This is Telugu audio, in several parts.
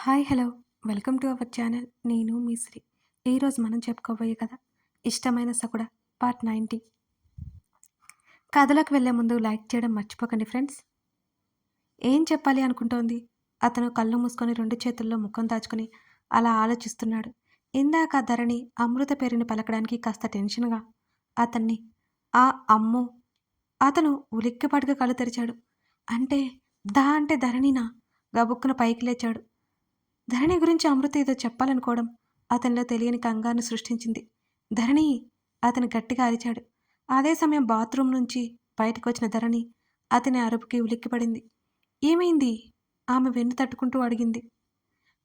Hi hello welcome to our channel. నేను మీ శ్రీ. ఈరోజు మనం చెప్పుకోబోయే కథ ఇష్టమైన సకుడ పార్ట్ 90. కథలోకి వెళ్ళే ముందు లైక్ చేయడం మర్చిపోకండి ఫ్రెండ్స్. ఏం చెప్పాలి అనుకుంటోంది. అతను కళ్ళు మూసుకొని రెండు చేతుల్లో ముఖం దాచుకొని అలా ఆలోచిస్తున్నాడు. ఇందాక ధరణి అమృత పేరుని పలకడానికి కాస్త టెన్షన్గా అతన్ని ఆ అమ్మో అతను ఉలిక్కిపడిగా కళ్ళు తెరిచాడు. అంటే అంటే ధరణినా? గబుక్కున పైకి లేచాడు. ధరణి గురించి అమృత ఏదో చెప్పాలనుకోవడం అతనిలో తెలియని కంగారును సృష్టించింది. ధరణి! అతను గట్టిగా అరిచాడు. అదే సమయం బాత్రూం నుంచి బయటకొచ్చిన ధరణి అతని అరుపుకి ఉలిక్కిపడింది. ఏమైంది? ఆమె వెన్ను తట్టుకుంటూ అడిగింది.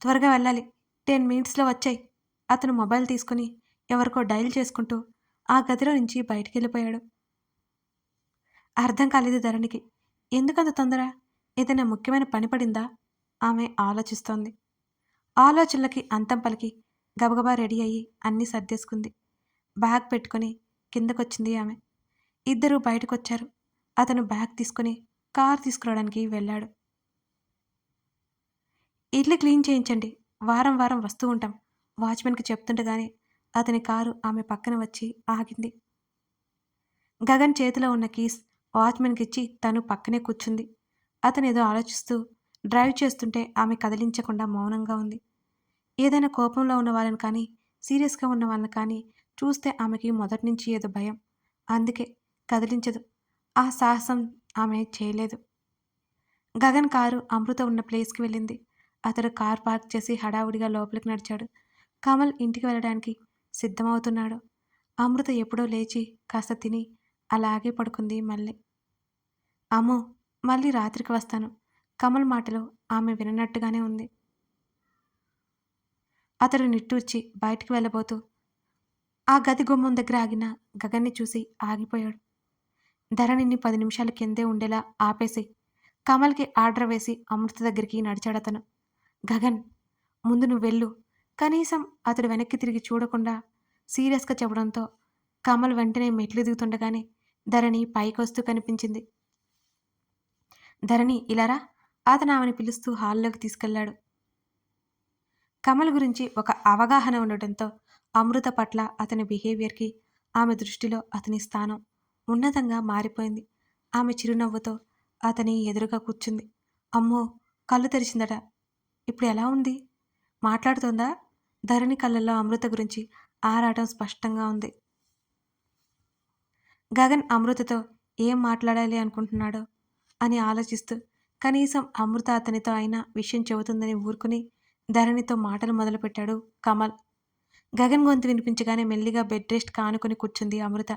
త్వరగా వెళ్ళాలి. 10 మినిట్స్లో వచ్చాయి. అతను మొబైల్ తీసుకుని ఎవరికో డైల్ చేసుకుంటూ ఆ గదిలో నుంచి బయటికెళ్ళిపోయాడు. అర్థం కాలేదు ధరణికి. ఎందుకంత తొందర? ఏదైనా ముఖ్యమైన పని పడిందా? ఆమె ఆలోచిస్తోంది. ఆలోచనలకి అంతం పలికి గబగబా రెడీ అయ్యి అన్నీ సర్దేసుకుంది. బ్యాగ్ పెట్టుకొని కిందకొచ్చింది ఆమె. ఇద్దరూ బయటకొచ్చారు. అతను బ్యాగ్ తీసుకుని కారు తీసుకురావడానికి వెళ్ళాడు. ఇల్లు క్లీన్ చేయించండి. వారం వారం వస్తూ ఉంటాం. వాచ్మెన్కి చెప్తుండగానే అతని కారు ఆమె పక్కన వచ్చి ఆగింది. గగన్ చేతిలో ఉన్న కీస్ వాచ్మెన్కిచ్చి తను పక్కనే కూర్చుంది. అతనేదో ఆలోచిస్తూ డ్రైవ్ చేస్తుంటే ఆమె కదిలించకుండా మౌనంగా ఉంది. ఏదైనా కోపంలో ఉన్న వాళ్ళని కానీ, సీరియస్‌గా ఉన్న వాళ్ళని కానీ చూస్తే ఆమెకి మొదటి నుంచి ఏదో భయం. అందుకే కదిలించదు. ఆ సాహసం ఆమె చేయలేదు. గగన్ కారు అమృత ఉన్న ప్లేస్‌కి వెళ్ళింది. అతడు కార్ పార్క్ చేసి హడావుడిగా లోపలికి నడిచాడు. కమల్ ఇంటికి వెళ్ళడానికి సిద్ధమవుతున్నాడు. అమృత ఎప్పుడో లేచి కాస్త తిని అలాగే పడుకుంది మళ్ళీ. అమ్మో! మళ్ళీ రాత్రికి వస్తాను. కమల్ మాటలు ఆమె విననట్టుగానే ఉంది. అతడు నిట్టూర్చి బయటికి వెళ్ళబోతూ ఆ గది గుమ్మం దగ్గర ఆగిన గగన్ని చూసి ఆగిపోయాడు. ధరణిని 10 నిమిషాల కిందే ఉండేలా ఆపేసి కమల్‌కి ఆర్డర్ వేసి అమృత దగ్గరికి నడిచాడతను. గగన్! ముందు నువ్వెళ్ళు. కనీసం అతడు వెనక్కి తిరిగి చూడకుండా సీరియస్‌గా చెప్పడంతో కమల్ వెంటనే మెట్లు దిగుతుండగానే ధరణి పైకొస్తూ కనిపించింది. ధరణి ఇలా రా! అతను ఆమెను పిలుస్తూ హాల్లోకి తీసుకెళ్ళాడు. కమల్ గురించి ఒక అవగాహన ఉండటంతో అమృత పట్ల అతని బిహేవియర్‌కి ఆమె దృష్టిలో అతని స్థానం ఉన్నతంగా మారిపోయింది. ఆమె చిరునవ్వుతో అతని ఎదురుగా కూర్చుంది. అమ్మో! కళ్ళు తెరిచిందట. ఇప్పుడు ఎలా ఉంది? మాట్లాడుతోందా? ధరణి కళ్ళల్లో అమృత గురించి ఆరాటం స్పష్టంగా ఉంది. గగన్ అమృతతో ఏం మాట్లాడాలి అనుకుంటున్నాడో అని ఆలోచిస్తూ కనీసం అమృత అతనితో అయినా విషయం చెబుతుందని ఊరుకుని ధరణితో మాటలు మొదలుపెట్టాడు కమల్. గగన్ గొంతు వినిపించగానే మెల్లిగా బెడ్ రెస్ట్ కానుకొని కూర్చుంది అమృత.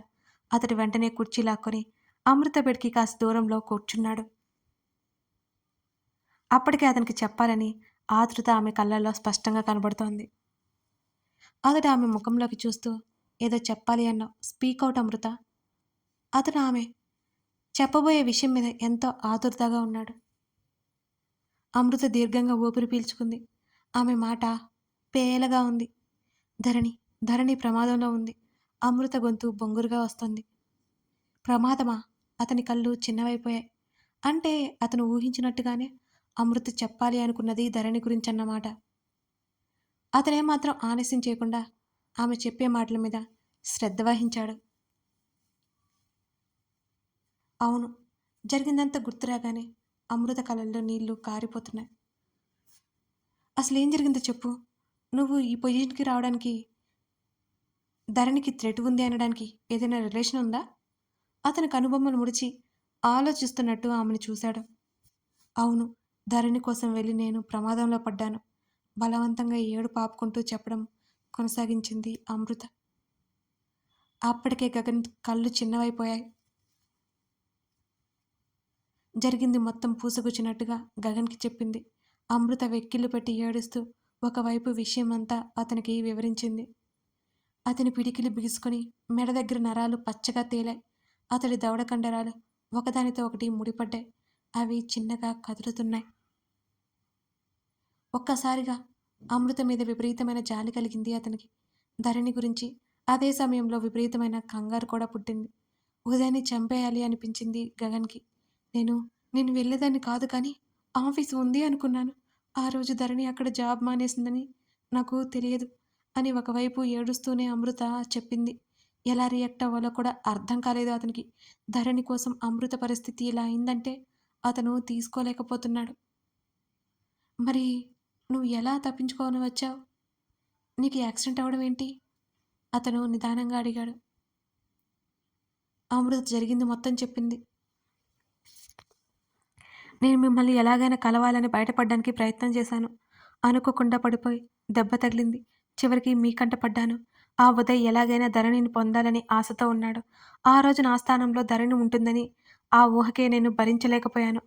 అతడు వెంటనే కుర్చీ లాక్కొని అమృత బెడ్‌కి కాస్త దూరంలో కూర్చున్నాడు. అప్పటికే అతనికి చెప్పాలని ఆతృత ఆమె కళ్ళల్లో స్పష్టంగా కనబడుతోంది. అతడు ఆమె ముఖంలోకి చూస్తూ ఏదో చెప్పాలి అన్నావు. స్పీక్ ఔట్ అమృత. అతడు ఆమె చెప్పబోయే విషయం మీద ఎంతో ఆతురతగా ఉన్నాడు. అమృత దీర్ఘంగా ఊపిరి పీల్చుకుంది. ఆమె మాట పేలగా ఉంది. ధరణి, ధరణి ప్రమాదంలో ఉంది. అమృత గొంతు బొంగురుగా వస్తోంది. ప్రమాదమా? అతని కళ్ళు చిన్నవైపోయాయి. అంటే అతను ఊహించినట్టుగానే అమృత చెప్పాలి అనుకున్నది ధరణి గురించన్నమాట. అతనేమాత్రం ఆలస్యం చేయకుండా ఆమె చెప్పే మాటల మీద శ్రద్ధ వహించాడు. అవును. జరిగిందంతా గుర్తురాగానే అమృత కళ్ళల్లో నీళ్లు కారిపోతున్నాయి. అసలేం జరిగిందో చెప్పు. నువ్వు ఈ పొజిషన్‌కి రావడానికి ధరణికి థ్రెట్ ఉంది అనడానికి ఏదైనా రిలేషన్ ఉందా? అతని కనుబొమ్మలు ముడిచి ఆలోచిస్తున్నట్టు ఆమెను చూశాడు. అవును. ధరణి కోసం వెళ్ళి నేను ప్రమాదంలో పడ్డాను. బలవంతంగా ఏడుపు ఆపుకుంటూ చెప్పడం కొనసాగించింది అమృత. అప్పటికే గగన్ కళ్ళు చిన్నవైపోయాయి. జరిగింది మొత్తం పూసగుచ్చినట్టుగా గగన్‌కి చెప్పింది. అమృత వెక్కిళ్ళు పెట్టి ఏడుస్తూ ఒకవైపు విషయమంతా అతనికి వివరించింది. అతని పిడికిలి బిగుసుకొని మెడ దగ్గర నరాలు పచ్చగా తేలాయి. అతడి దవడ కండరాలు ఒకదానితో ఒకటి ముడిపడ్డాయి. అవి చిన్నగా కదులుతున్నాయి. ఒక్కసారిగా అమృత మీద విపరీతమైన జాలి కలిగింది అతనికి. ధరణి గురించి. అదే సమయంలో విపరీతమైన కంగారు కూడా పుట్టింది. ఉదయాన్ని చంపేయాలి అనిపించింది గగన్‌కి. నేను నేను వెళ్ళేదాన్ని కాదు కానీ ఆఫీస్ ఉంది అనుకున్నాను. ఆ రోజు ధరణి అక్కడ జాబ్ మానేసిందని నాకు తెలియదు అని ఒకవైపు ఏడుస్తూనే అమృత చెప్పింది. ఎలా రియాక్ట్ అవ్వాలో కూడా అర్థం కాలేదు అతనికి. ధరణి కోసం అమృత పరిస్థితి ఇలా అయిందంటే అతను తీసుకోలేకపోతున్నాడు. మరి నువ్వు ఎలా తప్పించుకొని వచ్చావు? నీకు యాక్సిడెంట్ అవ్వడం ఏంటి? అతను నిదానంగా అడిగాడు. అమృత జరిగింది మొత్తం చెప్పింది. నేను మిమ్మల్ని ఎలాగైనా కలవాలని బయటపడడానికి ప్రయత్నం చేశాను. అనుకోకుండా పడిపోయి దెబ్బ తగిలింది. చివరికి మీ కంట పడ్డాను. ఆ ఉదయ్ ఎలాగైనా ధరణిని పొందాలని ఆశతో ఉన్నాడు. ఆ రోజు నా స్థానంలో ధరణి ఉంటుందని ఆ ఊహకే నేను భరించలేకపోయాను.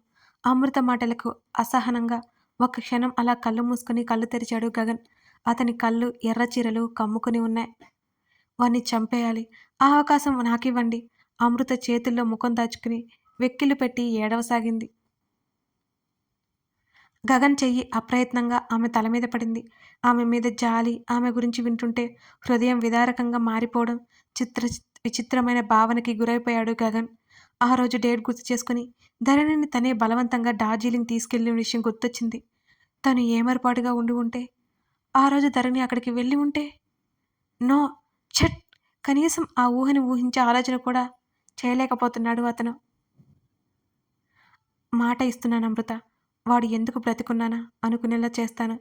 అమృత మాటలకు అసహనంగా ఒక్క క్షణం అలా కళ్ళు మూసుకొని కళ్ళు తెరిచాడు గగన్. అతని కళ్ళు ఎర్రచీరలు కమ్ముకుని ఉన్నాయి. వాణ్ణి చంపేయాలి. ఆ అవకాశం నాకివ్వండి. అమృత చేతుల్లో ముఖం దాచుకుని వెక్కిళ్ళు పెట్టి ఏడవసాగింది. గగన్ చెయ్యి అప్రయత్నంగా ఆమె తల మీద పడింది. ఆమె మీద జాలి, ఆమె గురించి వింటుంటే హృదయం విదారకంగా మారిపోవడం, విచిత్రమైన భావనకి గురైపోయాడు గగన్. ఆ రోజు డేట్ గుర్తు చేసుకుని ధరణిని తనే బలవంతంగా డార్జిలింగ్ తీసుకెళ్లిన విషయం గుర్తొచ్చింది. తను ఏమరపాటుగా ఉండి ఉంటే, ఆ రోజు ధరణి అక్కడికి వెళ్ళి ఉంటే? నో! ఛట్! కనీసం ఆ ఊహని ఊహించే ఆలోచన కూడా చేయలేకపోతున్నాడు అతను. మాట ఇస్తున్నాను అమృత. వాడు ఎందుకు బ్రతికున్నానా అనుకునేలా చేస్తాను.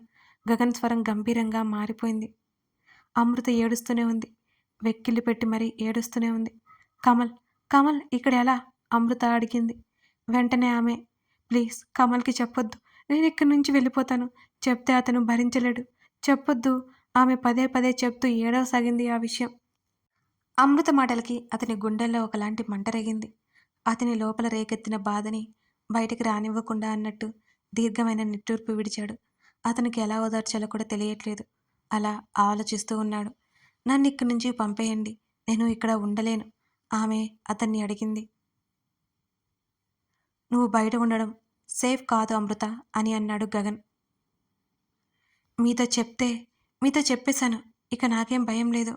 గగన్ స్వరం గంభీరంగా మారిపోయింది. అమృత ఏడుస్తూనే ఉంది. వెక్కిళ్ళు పెట్టి మరీ ఏడుస్తూనే ఉంది. కమల్, కమల్ ఇక్కడ ఎలా? అమృత అడిగింది. వెంటనే ఆమె, ప్లీజ్ కమల్కి చెప్పొద్దు. నేను ఇక్కడి నుంచి వెళ్ళిపోతాను. చెప్తే అతను భరించలేడు. చెప్పొద్దు. ఆమె పదే పదే చెప్తూ ఏడవసాగింది ఆ విషయం. అమృత మాటలకి అతని గుండెల్లో ఒకలాంటి మంట రేగింది. అతని లోపల రేకెత్తిన బాధని బయటికి రానివ్వకుండా అన్నట్టు దీర్ఘమైన నిట్టూర్పు విడిచాడు. అతనికి ఎలా ఓదార్చాలో కూడా తెలియట్లేదు. అలా ఆలోచిస్తూ ఉన్నాడు. నన్ను ఇక్కడి నుంచి పంపేయండి. నేను ఇక్కడ ఉండలేను. ఆమె అతన్ని అడిగింది. నువ్వు బయట ఉండడం సేఫ్ కాదు అమృత అని అన్నాడు గగన్. మీతో చెప్తే మీతో చెప్పేశాను. ఇక నాకేం భయం లేదు.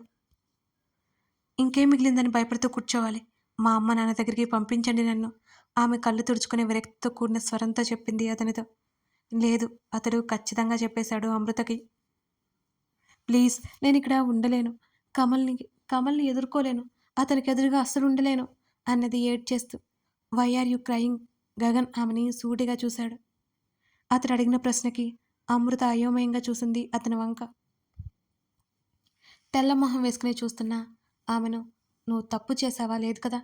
ఇంకేం మిగిలిందని భయపడుతూ కూర్చోవాలి. మా అమ్మ నాన్న దగ్గరికి పంపించండి నన్ను. ఆమె కళ్ళు తుడుచుకునే విరక్తితో కూడిన స్వరంతో చెప్పింది అతనితో. లేదు, అతడు ఖచ్చితంగా చెప్పేశాడు అమృతకి. ప్లీజ్ నేనిక్కడ ఉండలేను. కమల్ని కమల్ని ఎదుర్కోలేను. అతనికి ఎదురుగా అస్సలు ఉండలేను అన్నది ఏడ్చేస్తూ. Why are you crying? Gagan ఆమెని సూటిగా చూశాడు. అతడు అడిగిన ప్రశ్నకి అమృత అయోమయంగా చూసింది అతని వంక. తెల్లమొహం వేసుకుని చూస్తున్న ఆమెను, నువ్వు తప్పు చేశావా? లేదు కదా?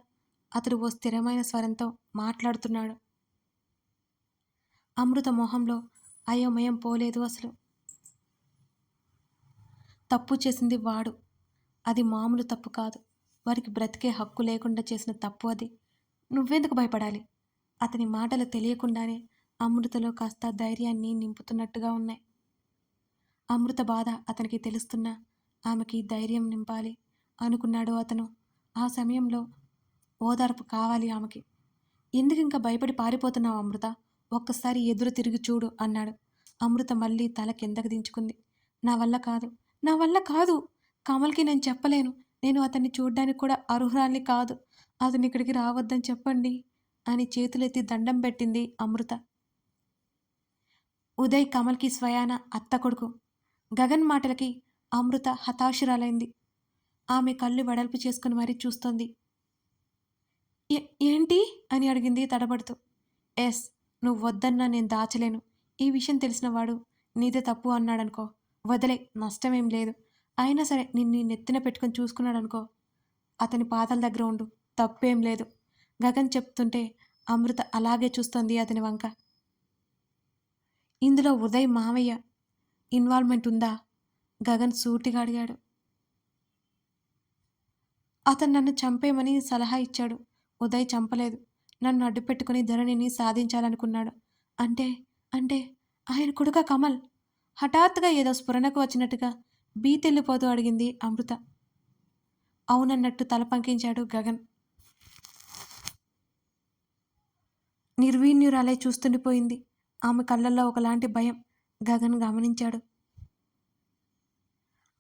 అతడు ఓ స్థిరమైన స్వరంతో మాట్లాడుతున్నాడు. అమృత మొహంలో అయోమయం పోలేదు అసలు. తప్పు చేసింది వాడు. అది మామూలు తప్పు కాదు. వారికి బ్రతికే హక్కు లేకుండా చేసిన తప్పు అది. నువ్వెందుకు భయపడాలి? అతని మాటలు తెలియకుండానే అమృతలో కాస్త ధైర్యాన్ని నింపుతున్నట్టుగా ఉన్నాయి. అమృత బాధ అతనికి తెలుస్తున్నా ఆమెకి ధైర్యం నింపాలి అనుకున్నాడు అతను. ఆ సమయంలో ఓదార్పు కావాలి ఆమెకి. ఎందుకింక భయపడి పారిపోతున్నావు అమృత? ఒక్కసారి ఎదురు తిరిగి చూడు అన్నాడు. అమృత మళ్ళీ తల కిందకి దించుకుంది. నా వల్ల కాదు, నా వల్ల కాదు. కమల్కి నేను చెప్పలేను. నేను అతన్ని చూడ్డానికి కూడా అర్హురాల్ని కాదు. అతను ఇక్కడికి రావద్దని చెప్పండి అని చేతులెత్తి దండం పెట్టింది అమృత. ఉదయ్ కమల్కి స్వయాన అత్త కొడుకు. గగన్ మాటలకి అమృత హతాశురాలైంది. ఆమె కళ్ళు వెడల్పు చేసుకుని మరీ చూస్తోంది. ఏంటి అని అడిగింది తడబడుతూ. ఎస్, నువ్వు వద్దన్నా నేను దాచలేను. ఈ విషయం తెలిసిన వాడు నీదే తప్పు అన్నాడనుకో, వదిలే, నష్టమేం లేదు. అయినా సరే నిన్ను నెత్తిన పెట్టుకొని చూసుకున్నాడనుకో, అతని పాదాల దగ్గర ఉండు, తప్పేం లేదు. గగన్ చెప్తుంటే అమృత అలాగే చూస్తోంది అతని వంక. ఇందులో ఉదయ్ మావయ్య ఇన్వాల్వ్మెంట్ ఉందా? గగన్ సూటిగా అడిగాడు. అతను నన్ను చంపేయమని సలహా ఇచ్చాడు. ఉదయ్ చంపలేదు. నన్ను అడ్డుపెట్టుకుని ధరణిని సాధించాలనుకున్నాడు. అంటే అంటే ఆయన కొడుకా కమల్? హఠాత్తుగా ఏదో స్ఫురణకు వచ్చినట్టుగా బీతెళ్ళిపోతూ అడిగింది అమృత. అవునన్నట్టు తల పంకించాడు గగన్. నిర్వీర్యురాలై చూస్తుండిపోయింది. ఆమె కళ్ళల్లో ఒకలాంటి భయం గగన్ గమనించాడు.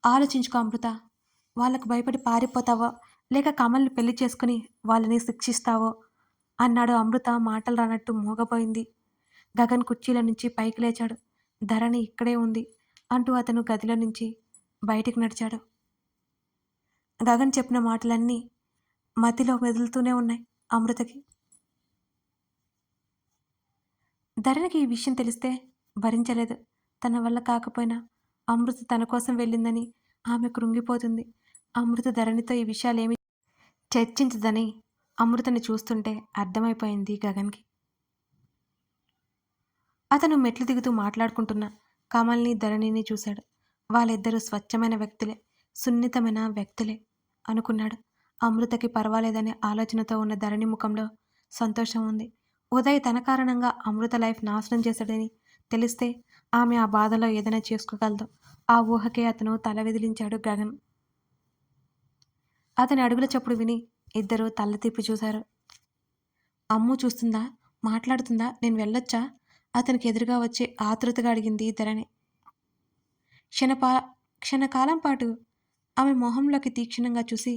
ఆలోచించుకో అమృత. వాళ్ళకు భయపడి పారిపోతావో, లేక కమల్ని పెళ్లి చేసుకుని వాళ్ళని శిక్షిస్తావో అన్నాడు. అమృత మాటలు రానట్టు మూగపోయింది. గగన్ కుర్చీలో నుంచి పైకి లేచాడు. ధరణి ఇక్కడే ఉంది అంటూ అతను గదిలో నుంచి బయటికి నడిచాడు. గగన్ చెప్పిన మాటలన్నీ మతిలో మెదులుతూనే ఉన్నాయి అమృతకి. ధరణికి ఈ విషయం తెలిస్తే భరించలేదు. తన వల్ల కాకపోయినా అమృత తన కోసం వెళ్ళిందని ఆమె కృంగిపోతుంది. అమృత ధరణితో ఈ విషయాలేమి చర్చించదని అమృతని చూస్తుంటే అర్థమైపోయింది గగన్కి. అతను మెట్లు దిగుతూ మాట్లాడుకుంటున్న కమల్ని ధరణిని చూశాడు. వాళ్ళిద్దరూ స్వచ్ఛమైన వ్యక్తులే, సున్నితమైన వ్యక్తులే అనుకున్నాడు. అమృతకి పర్వాలేదనే ఆలోచనతో ఉన్న ధరణి ముఖంలో సంతోషం ఉంది. ఉదయ్ తన కారణంగా అమృత లైఫ్ నాశనం చేశాడని తెలిస్తే ఆమె ఆ బాధలో ఏదైనా చేసుకోగలదు. ఆ ఊహకే అతను తల విదిలించాడు గగన్. అతని అడుగుల చప్పుడు విని ఇద్దరూ తల తిప్పి చూశారు. అమ్ము చూస్తుందా? మాట్లాడుతుందా? నేను వెళ్ళొచ్చా? అతనికి ఎదురుగా వచ్చి ఆతృతగా అడిగింది ధరణి. క్షణపా క్షణకాలం పాటు ఆమె మొహంలోకి తీక్షణంగా చూసి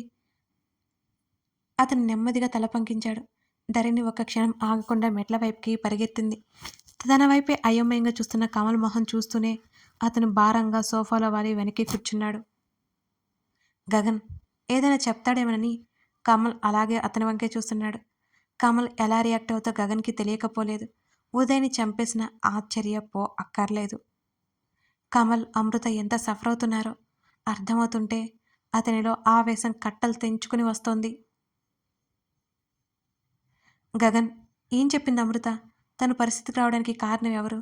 అతను నెమ్మదిగా తల పంకించాడు. ధరణి ఒక్క క్షణం ఆగకుండా మెట్ల వైపుకి పరిగెత్తింది. తన వైపే అయోమయంగా చూస్తున్న కమల్ మొహం చూస్తూనే అతను భారంగా సోఫాలో వాలి వెనక్కి కూర్చున్నాడు. గగన్ ఏదైనా చెప్తాడేమోనని కమల్ అలాగే అతని వంకే చూస్తున్నాడు. కమల్ ఎలా రియాక్ట్ అవుతో గగన్కి తెలియకపోలేదు. ఉదయ్ని చంపేసిన ఆశ్చర్యపో అక్కర్లేదు. కమల్ అమృత ఎంత సఫర్ అవుతున్నారో అర్థమవుతుంటే అతనిలో ఆవేశం కట్టలు తెంచుకుని వస్తోంది. గగన్ ఏం చెప్పింది అమృత? తన పరిస్థితికి రావడానికి కారణం ఎవరు?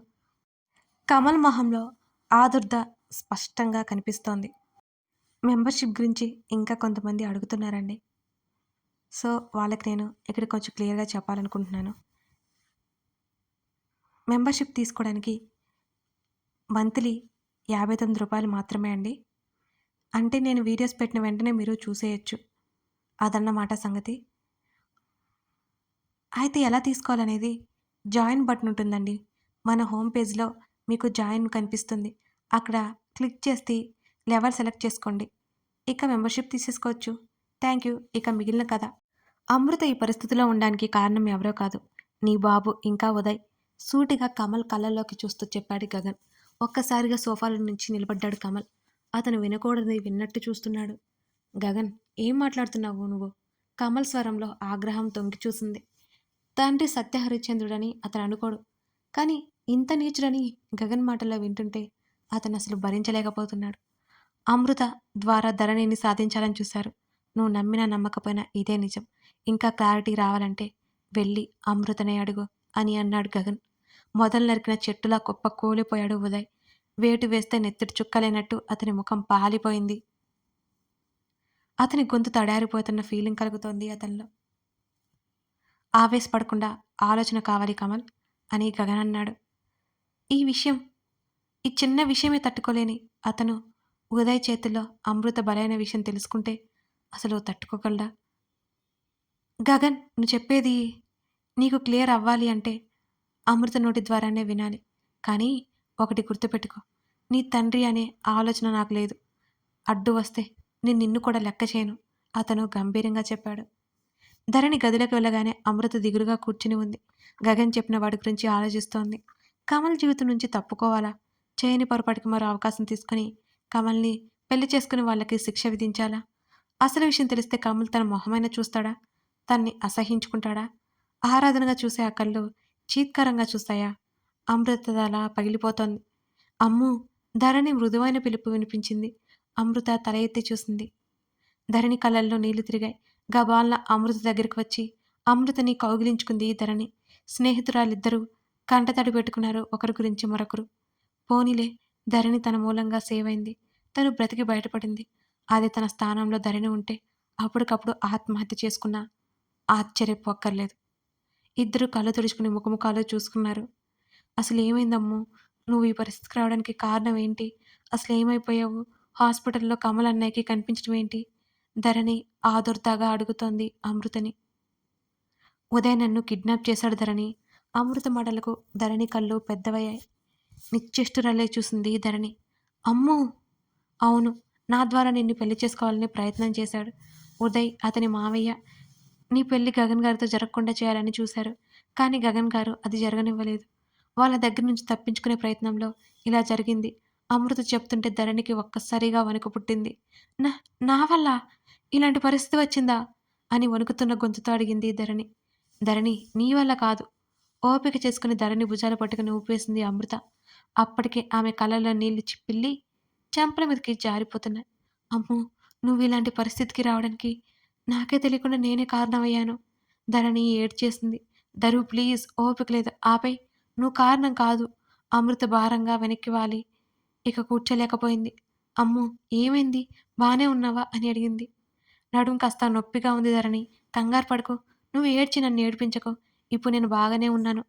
కమల్ మొహంలో ఆదుర్ద స్పష్టంగా కనిపిస్తోంది. మెంబర్షిప్ గురించి ఇంకా కొంతమంది అడుగుతున్నారండి. సో వాళ్ళకి నేను ఇక్కడ కొంచెం క్లియర్గా చెప్పాలనుకుంటున్నాను. మెంబర్షిప్ తీసుకోవడానికి మంత్లీ ₹59 మాత్రమే అండి. అంటే నేను వీడియోస్ పెట్టిన వెంటనే మీరు చూసేయచ్చు. అదన్నమాట సంగతి. అయితే ఎలా తీసుకోవాలనేది జాయిన్ బటన్ ఉంటుందండి. మన హోమ్ పేజ్లో మీకు జాయిన్ కనిపిస్తుంది. అక్కడ క్లిక్ చేసి లెవెల్ సెలెక్ట్ చేసుకోండి. ఇక మెంబర్షిప్ తీసేసుకోవచ్చు. Thank you. ఇక మిగిలిన కథ. అమృత ఈ పరిస్థితిలో ఉండడానికి కారణం ఎవరో కాదు, నీ బాబు ఇంకా ఉదయ్. సూటిగా కమల్ కళ్ళల్లోకి చూస్తూ చెప్పాడు గగన్. ఒక్కసారిగా సోఫాలో నుంచి నిలబడ్డాడు కమల్. అతను వినకూడదు విన్నట్టు చూస్తున్నాడు. గగన్ ఏం మాట్లాడుతున్నావు నువ్వు? కమల్ స్వరంలో ఆగ్రహం తొంగి చూసింది. తండ్రి సత్యహరిశ్చంద్రుడని అతను అనుకోడు. కానీ ఇంత నీచుడని గగన్ మాటల్లో వింటుంటే అతను అసలు భరించలేకపోతున్నాడు. అమృత ద్వారా ధరణిని సాధించాలని చూశారు. నువ్వు నమ్మినా నమ్మకపోయినా ఇదే నిజం. ఇంకా క్లారిటీ రావాలంటే వెళ్ళి అమృతనే అడుగు అని అన్నాడు గగన్. మొదలు నరికిన చెట్టులా కుప్ప కూలిపోయాడు ఉదయ్. వేటు వేస్తే నెత్తిటి చుక్కలేనట్టు అతని ముఖం పాలిపోయింది. అతని గొంతు తడారిపోతున్న ఫీలింగ్ కలుగుతోంది అతనిలో. ఆవేశపడకుండా ఆలోచన కావాలి కమల్ అని గగన్ అన్నాడు. ఈ చిన్న విషయమే తట్టుకోలేని అతను ఉదయ్ చేతుల్లో అమృత బలైన విషయం తెలుసుకుంటే అసలు తట్టుకోగలడా? గగన్ నువ్వు చెప్పేది నీకు క్లియర్ అవ్వాలి అంటే అమృత నోటి ద్వారానే వినాలి. కానీ ఒకటి గుర్తుపెట్టుకో, నీ తండ్రి అనే ఆలోచన నాకు లేదు. అడ్డు వస్తే నేను నిన్ను కూడా లెక్క చేయను అతను గంభీరంగా చెప్పాడు. ధరణి గదిలోకి వెళ్ళగానే అమృత దిగులుగా కూర్చుని ఉంది. గగన్ చెప్పిన వాడి గురించి ఆలోచిస్తోంది. కమల్ జీవితం నుంచి తప్పుకోవాలా? చేయని పొరపాటుకి మరో అవకాశం తీసుకుని కమల్ని పెళ్లి చేసుకుని వాళ్ళకి శిక్ష విధించాలా? అసలు విషయం తెలిస్తే కమల్ తన మొహమైన చూస్తాడా? తన్ని అసహించుకుంటాడా? ఆరాధనగా చూసే ఆ కళ్ళు చీత్కరంగా చూస్తాయా? అమృత అలా పగిలిపోతోంది. అమ్ము! ధరణి మృదువైన పిలుపు వినిపించింది. అమృత తల ఎత్తి చూసింది. ధరణి కళ్ళల్లో నీళ్లు తిరిగాయి. గబాల్న అమృత దగ్గరికి వచ్చి అమృతని కౌగిలించుకుంది ధరణి. స్నేహితురాలిద్దరూ కంటతడి పెట్టుకున్నారు ఒకరి గురించి మరొకరు. పోనీలే, ధరణి తన మూలంగా సేవ్ అయింది. తను బ్రతికి బయటపడింది. అది తన స్థానంలో ధరణి ఉంటే అప్పటికప్పుడు ఆత్మహత్య చేసుకున్నా ఆశ్చర్యపోక్కర్లేదు. ఇద్దరు కళ్ళు తుడుచుకుని ముఖముఖాలు చూసుకున్నారు. అసలు ఏమైందమ్ము? నువ్వు ఈ పరిస్థితికి రావడానికి కారణం ఏంటి? అసలు ఏమైపోయావు? హాస్పిటల్లో కమల్ అన్నయ్యకి కనిపించడం ఏంటి? ధరణి ఆదుర్దాగా అడుగుతోంది అమృతని. ఉదయ్ నన్ను కిడ్నాప్ చేశాడు ధరణి. అమృత మాటలకు ధరణి కళ్ళు పెద్దవయ్యాయి. నిశ్చేష్టురాలే చూసింది ధరణి. అమ్మో! అవును, నా ద్వారా నిన్ను పెళ్లి చేసుకోవాలని ప్రయత్నం చేశాడు ఉదయ్, అతని మావయ్య. నీ పెళ్లి గగన్ గారితో జరగకుండా చేయాలని చూశారు. కానీ గగన్ గారు అది జరగనివ్వలేదు. వాళ్ళ దగ్గర నుంచి తప్పించుకునే ప్రయత్నంలో ఇలా జరిగింది. అమృత చెప్తుంటే ధరణికి ఒక్కసారిగా వణుకు పుట్టింది. నా నా వల్ల ఇలాంటి పరిస్థితి వచ్చిందా? అని వణుకుతున్న గొంతుతో అడిగింది ధరణి. ధరణి నీ వల్ల కాదు. ఓపిక చేసుకుని ధరణి భుజాలు పట్టుకుని ఊపేసింది అమృత. అప్పటికే ఆమె కళ్ళలో నీళ్లు చిప్పిల్లి చెంపల మీదకి జారిపోతున్నాయి. అమ్మో! నువ్విలాంటి పరిస్థితికి రావడానికి నాకే తెలియకుండా నేనే కారణమయ్యాను. ధరణి ఏడ్చేసింది. ధరు ప్లీజ్ ఓపిక లేదు ఆపేయ్. నువ్వు కారణం కాదు. అమృత భారంగా వెనక్కి వాలి ఇక కూర్చోలేకపోయింది. అమ్మో! ఏమైంది? బానే ఉన్నావా? అని అడిగింది. నడుము కాస్త నొప్పిగా ఉంది ధరణి. కంగారు పడకు. నువ్వు ఏడ్చి నన్ను ఏడిపించకు. ఇప్పుడు నేను బాగానే ఉన్నాను.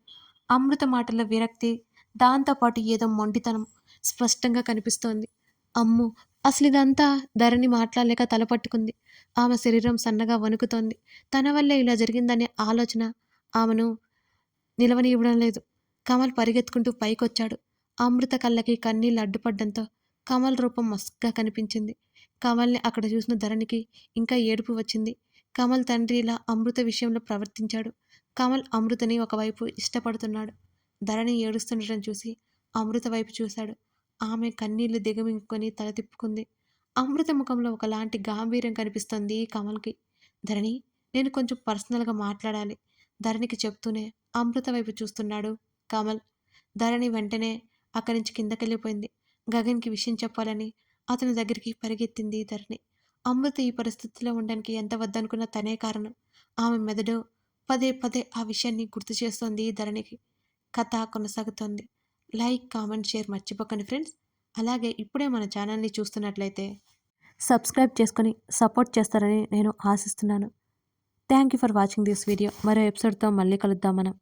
అమృత మాటల్లో విరక్తి, దాంతో పాటు ఏదో మొండితనం స్పష్టంగా కనిపిస్తోంది. అమ్మో! అసలిదంతా ధరణి మాట్లాడలేక తల పట్టుకుంది. ఆమె శరీరం సన్నగా వణుకుతోంది. తన వల్లే ఇలా జరిగిందనే ఆలోచన ఆమెను నిలవనివ్వడం లేదు. కమల్ పరిగెత్తుకుంటూ పైకొచ్చాడు. అమృత కళ్ళకి కన్నీళ్ళు అడ్డుపడ్డంతో కమల్ రూపం మసగ్గా కనిపించింది. కమల్ని అక్కడ చూసిన ధరణికి ఇంకా ఏడుపు వచ్చింది. కమల్ తండ్రి ఇలా అమృత విషయంలో ప్రవర్తించాడు. కమల్ అమృతని ఒకవైపు ఇష్టపడుతున్నాడు. ధరణి ఏడుస్తుండటం చూసి అమృత వైపు చూశాడు. ఆమె కన్నీళ్లు దిగమింగుకొని తల తిప్పుకుంది. అమృత ముఖంలో ఒకలాంటి గాంభీర్యం కనిపిస్తుంది కమల్కి. ధరణి నేను కొంచెం పర్సనల్గా మాట్లాడాలి. ధరణికి చెప్తూనే అమృత వైపు చూస్తున్నాడు కమల్. ధరణి వెంటనే అక్కడి నుంచి కిందకెళ్ళిపోయింది. గగన్కి విషయం చెప్పాలని అతని దగ్గరికి పరిగెత్తింది ధరణి. అమృత ఈ పరిస్థితిలో ఉండడానికి ఎంత వద్దనుకున్నా తనే కారణం. ఆమె మెదడు పదే పదే ఆ విషయాన్ని గుర్తు చేస్తోంది ధరణికి. కథ కొనసాగుతోంది. లైక్, కామెంట్, షేర్ మర్చిపోకండి ఫ్రెండ్స్. అలాగే ఇప్పుడే మన ఛానల్ని చూస్తున్నట్లయితే సబ్స్క్రైబ్ చేసుకొని సపోర్ట్ చేస్తారని నేను ఆశిస్తున్నాను. Thank you for watching this video. మరో ఎపిసోడ్తో మళ్ళీ కలుద్దాం మనం.